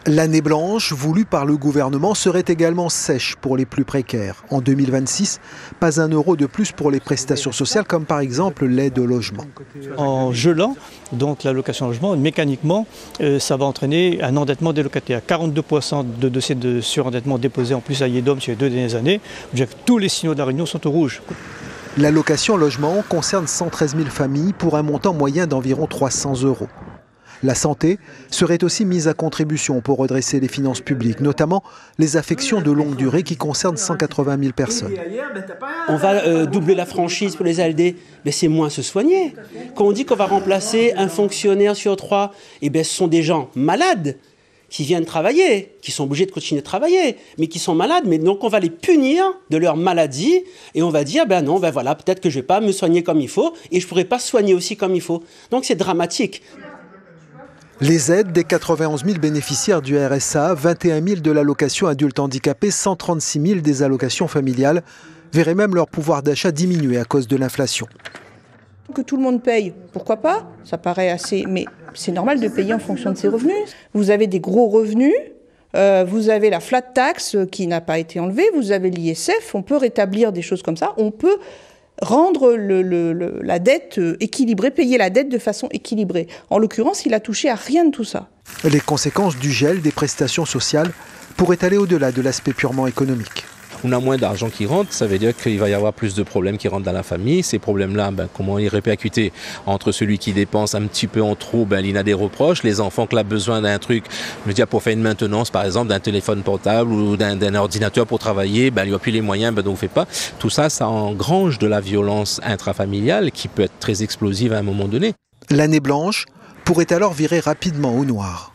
L'année blanche voulue par le gouvernement serait également sèche pour les plus précaires. En 2026, pas un euro de plus pour les prestations sociales, comme par exemple l'aide au logement. En gelant donc l'allocation logement, mécaniquement, ça va entraîner un endettement des locataires. 42% de dossiers de surendettement déposés en plus à IEDOM sur les 2 dernières années. Tous les signaux de la Réunion sont au rouge. L'allocation logement concerne 113 000 familles pour un montant moyen d'environ 300 euros. La santé serait aussi mise à contribution pour redresser les finances publiques, notamment les affections de longue durée qui concernent 180 000 personnes. On va doubler la franchise pour les ALD, mais c'est moins se soigner. Quand on dit qu'on va remplacer un fonctionnaire sur 3, ce sont des gens malades qui viennent travailler, qui sont obligés de continuer de travailler, mais qui sont malades. Mais donc on va les punir de leur maladie et on va dire, non, voilà, peut-être que je ne vais pas me soigner comme il faut et je ne pourrai pas soigner aussi comme il faut. Donc c'est dramatique. Les aides des 91 000 bénéficiaires du RSA, 21 000 de l'allocation adulte handicapé, 136 000 des allocations familiales, verraient même leur pouvoir d'achat diminuer à cause de l'inflation. Que tout le monde paye, pourquoi pas? Ça paraît assez, mais c'est normal de payer en fonction de ses revenus. Vous avez des gros revenus, vous avez la flat tax qui n'a pas été enlevée, vous avez l'ISF, on peut rétablir des choses comme ça, on peut rendre la dette équilibrée, payer la dette de façon équilibrée. En l'occurrence, il a touché à rien de tout ça. Les conséquences du gel des prestations sociales pourraient aller au-delà de l'aspect purement économique. On a moins d'argent qui rentre, ça veut dire qu'il va y avoir plus de problèmes qui rentrent dans la famille. Ces problèmes-là, comment les répercuter entre celui qui dépense un petit peu en trop, il a des reproches. Les enfants qui ont besoin d'un truc, je veux dire pour faire une maintenance, par exemple, d'un téléphone portable ou d'un ordinateur pour travailler, il n'y a plus les moyens, donc on ne fait pas. Tout ça, ça engrange de la violence intrafamiliale qui peut être très explosive à un moment donné. L'année blanche pourrait alors virer rapidement au noir.